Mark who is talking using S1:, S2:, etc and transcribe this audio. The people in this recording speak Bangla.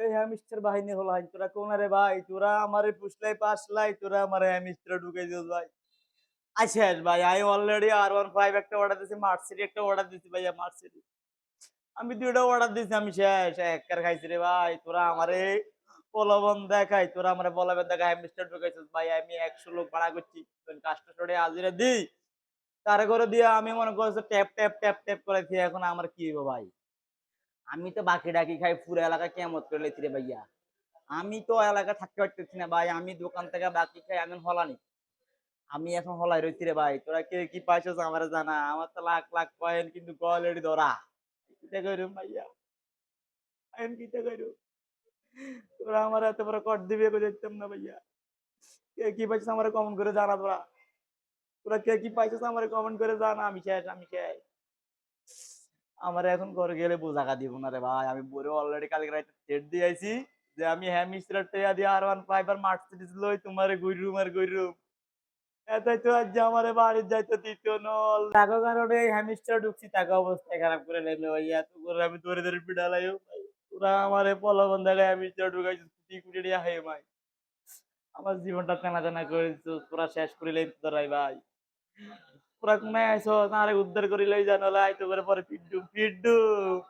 S1: এই হ্যামস্টার বাহিনী হলাই তোরা কোন রে ভাই, তোরা আমারে পুষলাই পাসলাই, তোরা আমারে হ্যামস্টার ঢুকাই দিস ভাই। শেষ ভাই, আমি অলরেডি R15 একটা অর্ডার দিছি, মার্সিডি একটা অর্ডার দিছি ভাইয়া, মার্সিডি। আমি ২ টা অর্ডার দিছি, আমি শেষ। এককার খাইছি রে ভাই। তোরা আমারে প্রলোভন দেখাই, তোরা আমারে প্রলোভন দেখায় হ্যামস্টার ঢুকাইছিস ভাই। আমি ১০০ লোক ভাড়া করছি। কাস্টমারে হাজিরা দিই। তার ঘরে দিয়ে আমি মনে করছি ট্যাপ, ট্যাপ, ট্যাপ, ট্যাপ করাইছি। এখন আমার কি হইব ভাই? আমি তো বাকি-ডাকি খাই, পুরা এলাকা কিয়ামত করে লাইছি রে ভাইয়া। আমি তো এলাকায় থাকতে পারতেছি না ভাই। আমি দোকান থেকে বাকি খাই, আমি হলানি। আমি এখন হলাই রইছি রে ভাই। তোরা কে কি পাইছস আমারে জানা। আমার তো লাখ, লাখ পয়েন্ট কিন্তু অলরেডি ধরা। কিটা কইরুম ভাইয়া? আমি কিটা কইরুম? তোরা আমার এত বড় কট দিবি কই যাইতাম না ভাইয়া। কে কি পাইছস আমারে কমেন্ট করে জানা তোরা। তোরা কে কি পাইছস আমারে কমেন্ট করে জানা। আমি শেষ, আমি শেষ। আমারে এখন ঘরে গেলে বোঝাকা দিব না রে ভাই। আমি বউরে অলরেডি কালকে রাইতে থ্রেট দিয়ে আইছি যে আমি হ্যামস্টার টেয়া দিয়ে R15 আর মার্সিডিজ লই তোমারে ঘুইরুম আর ঘুইরুম। এটাই তো আজ যে আমারে বাড়ি যাইতে দিত নল। টাকা কারণে হ্যামস্টার ঢুকছি, টাকা অবস্থা খারাপ করে লাইলো ভাইয়া। এত করে আমি ধরে, ধরে পিডালাইও ভাই। পুরা আমারে প্রলোভন দেখায় হ্যামস্টার ঢুকাইছিস, কোটি, কোটি টাকা হে ভাই। আমার জীবনটা তেনা, তেনা করে দিছস, পুরা শেষ করে লাইছিস তোরাই ভাই। পুরা কোনায় আইছস, আমারে উদ্ধার করে লই যা, নলে আইতে করে পরে পিড্ডু, পিড্ডু।